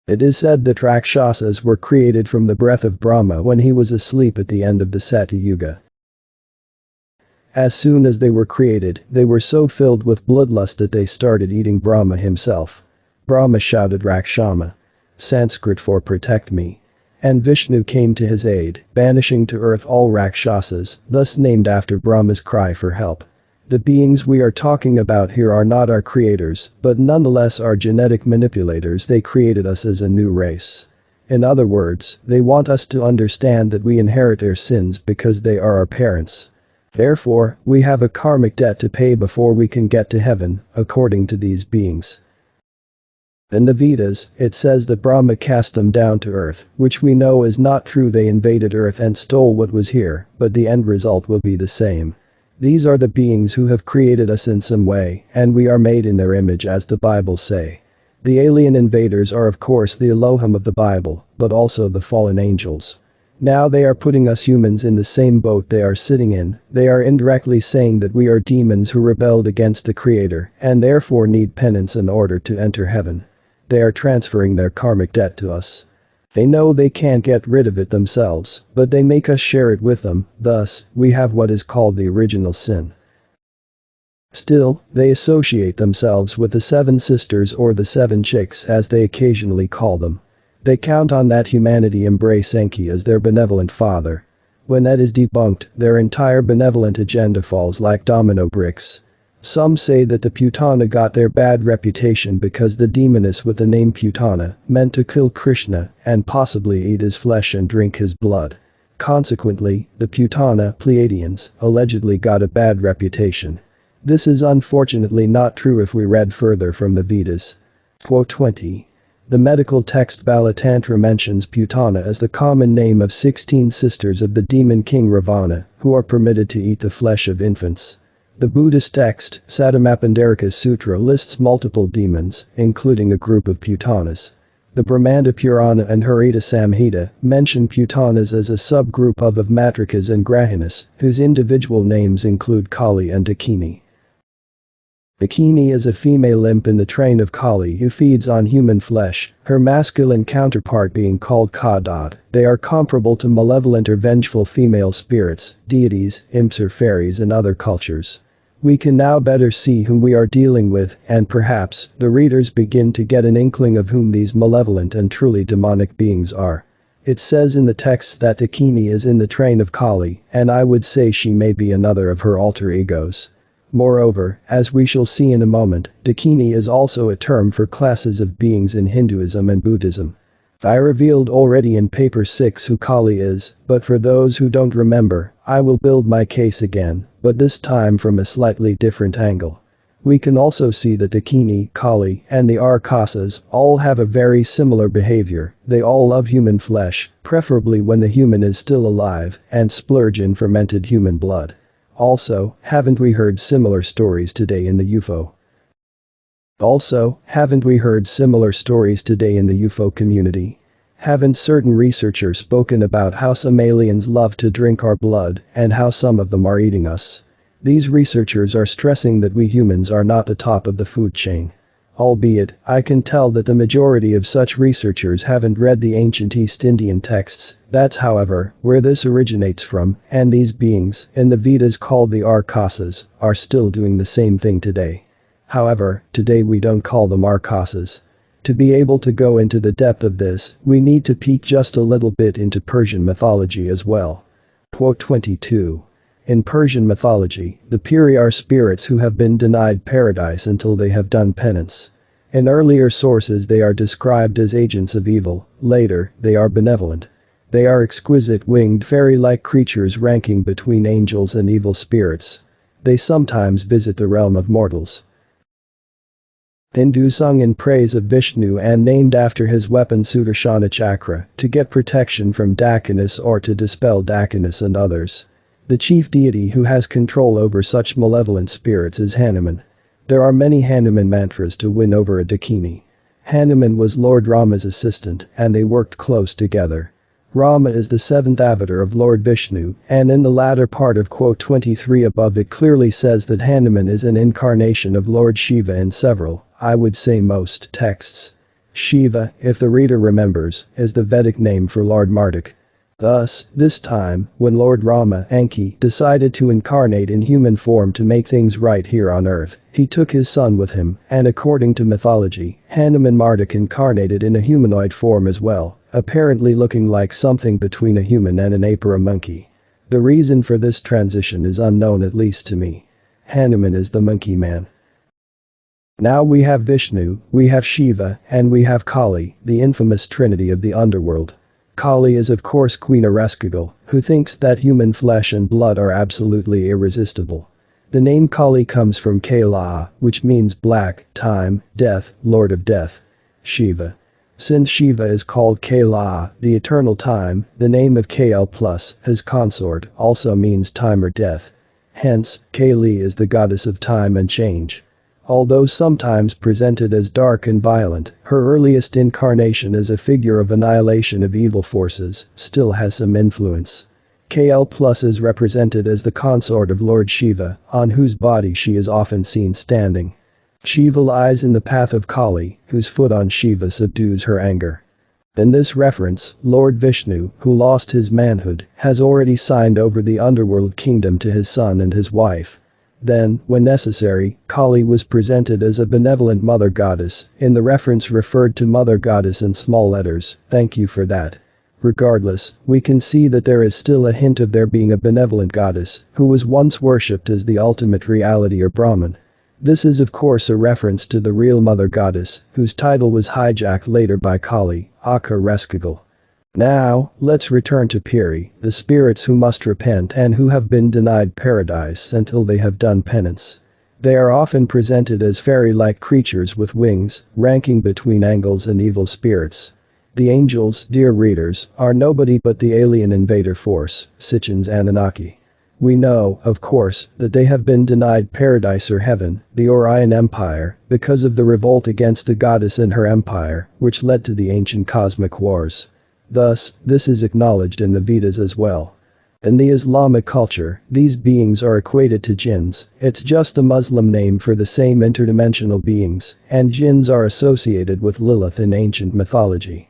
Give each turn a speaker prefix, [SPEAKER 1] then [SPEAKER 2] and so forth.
[SPEAKER 1] It is said that Rakshasas were created from the breath of Brahma when he was asleep at the end of the Satya Yuga. As soon as they were created, they were so filled with bloodlust that they started eating Brahma himself. Brahma shouted Rakshama, Sanskrit for protect me. And Vishnu came to his aid, banishing to earth all Rakshasas, thus named after Brahma's cry for help. The beings we are talking about here are not our creators, but nonetheless are genetic manipulators. They created us as a new race. In other words, they want us to understand that we inherit their sins because they are our parents. Therefore, we have a karmic debt to pay before we can get to heaven, according to these beings. In the Vedas, it says that Brahma cast them down to earth, which we know is not true. They invaded earth and stole what was here, but the end result will be the same. These are the beings who have created us in some way, and we are made in their image as the Bible say. The alien invaders are of course the Elohim of the Bible, but also the fallen angels. Now they are putting us humans in the same boat they are sitting in. They are indirectly saying that we are demons who rebelled against the Creator and therefore need penance in order to enter heaven. They are transferring their karmic debt to us. They know they can't get rid of it themselves, but they make us share it with them, thus, we have what is called the original sin. Still, they associate themselves with the seven sisters or the seven chicks as they occasionally call them. They count on that humanity embrace Enki as their benevolent father. When that is debunked, their entire benevolent agenda falls like domino bricks. Some say that the Putana got their bad reputation because the demoness with the name Putana meant to kill Krishna and possibly eat his flesh and drink his blood. Consequently, the Putana Pleiadians allegedly got a bad reputation. This is unfortunately not true if we read further from the Vedas. Quote 20. The medical text Balatantra mentions Putana as the common name of 16 sisters of the demon king Ravana, who are permitted to eat the flesh of infants. The Buddhist text, Satamapandarika Sutra lists multiple demons, including a group of Putanas. The Brahmanda Purana and Harita Samhita mention Putanas as a subgroup of Matrikas and Grahinas, whose individual names include Kali and Dakini. Dakini is a female imp in the train of Kali who feeds on human flesh, her masculine counterpart being called Ka. They are comparable to malevolent or vengeful female spirits, deities, imps or fairies in other cultures. We can now better see whom we are dealing with, and perhaps, the readers begin to get an inkling of whom these malevolent and truly demonic beings are. It says in the text that Dakini is in the train of Kali, and I would say she may be another of her alter egos. Moreover, as we shall see in a moment, Dakini is also a term for classes of beings in Hinduism and Buddhism. I revealed already in paper 6 who Kali is, but for those who don't remember, I will build my case again, but this time from a slightly different angle. We can also see that Dakini, Kali, and the Arkasas all have a very similar behavior. They all love human flesh, preferably when the human is still alive, and splurge in fermented human blood. Also, haven't we heard similar stories today in the UFO? Community? Haven't certain researchers spoken about how some aliens love to drink our blood and how some of them are eating us? These researchers are stressing that we humans are not the top of the food chain. Albeit, I can tell that the majority of such researchers haven't read the ancient East Indian texts. That's however, where this originates from, and these beings, in the Vedas called the Arkasas, are still doing the same thing today. However, today we don't call them Arkasas. To be able to go into the depth of this, we need to peek just a little bit into Persian mythology as well. Quote 22. In Persian mythology, the Puri are spirits who have been denied paradise until they have done penance. In earlier sources they are described as agents of evil, later, they are benevolent. They are exquisite winged fairy-like creatures ranking between angels and evil spirits. They sometimes visit the realm of mortals. Hindu sung in praise of Vishnu and named after his weapon Sudarshana Chakra to get protection from Dakinis or to dispel Dakinis and others. The chief deity who has control over such malevolent spirits is Hanuman. There are many Hanuman mantras to win over a Dakini. Hanuman was Lord Rama's assistant and they worked close together. Rama is the seventh avatar of Lord Vishnu, and in the latter part of quote 23 above it clearly says that Hanuman is an incarnation of Lord Shiva in several, I would say most, texts. Shiva, if the reader remembers, is the Vedic name for Lord Marduk. Thus, this time, when Lord Rama Anki decided to incarnate in human form to make things right here on earth, he took his son with him, and according to mythology, Hanuman Marduk incarnated in a humanoid form as well, apparently looking like something between a human and an ape or a monkey. The reason for this transition is unknown, at least to me. Hanuman is the monkey man. Now we have Vishnu, we have Shiva, and we have Kali, the infamous trinity of the underworld. Kali is of course Queen Ereshkigal, who thinks that human flesh and blood are absolutely irresistible. The name Kali comes from Kala, which means black, time, death, lord of death. Shiva. Since Shiva is called Kala, the eternal time, the name of Kal plus, his consort, also means time or death. Hence, Kali is the goddess of time and change. Although sometimes presented as dark and violent, her earliest incarnation as a figure of annihilation of evil forces still has some influence. Kal plus is represented as the consort of Lord Shiva, on whose body she is often seen standing. Shiva lies in the path of Kali, whose foot on Shiva subdues her anger. In this reference, Lord Vishnu, who lost his manhood, has already signed over the underworld kingdom to his son and his wife. Then, when necessary, Kali was presented as a benevolent mother goddess, in the reference referred to mother goddess in small letters, thank you for that. Regardless, we can see that there is still a hint of there being a benevolent goddess, who was once worshipped as the ultimate reality or Brahman. This is of course a reference to the real mother goddess, whose title was hijacked later by Kali, aka Ereshkigal. Now, let's return to Piri, the spirits who must repent and who have been denied paradise until they have done penance. They are often presented as fairy-like creatures with wings, ranking between angels and evil spirits. The angels, dear readers, are nobody but the alien invader force, Sitchin's Anunnaki. We know, of course, that they have been denied paradise or heaven, the Orion Empire, because of the revolt against the goddess and her empire, which led to the ancient cosmic wars. Thus, this is acknowledged in the Vedas as well. In the Islamic culture, these beings are equated to jinns, it's just a Muslim name for the same interdimensional beings, and jinns are associated with Lilith in ancient mythology.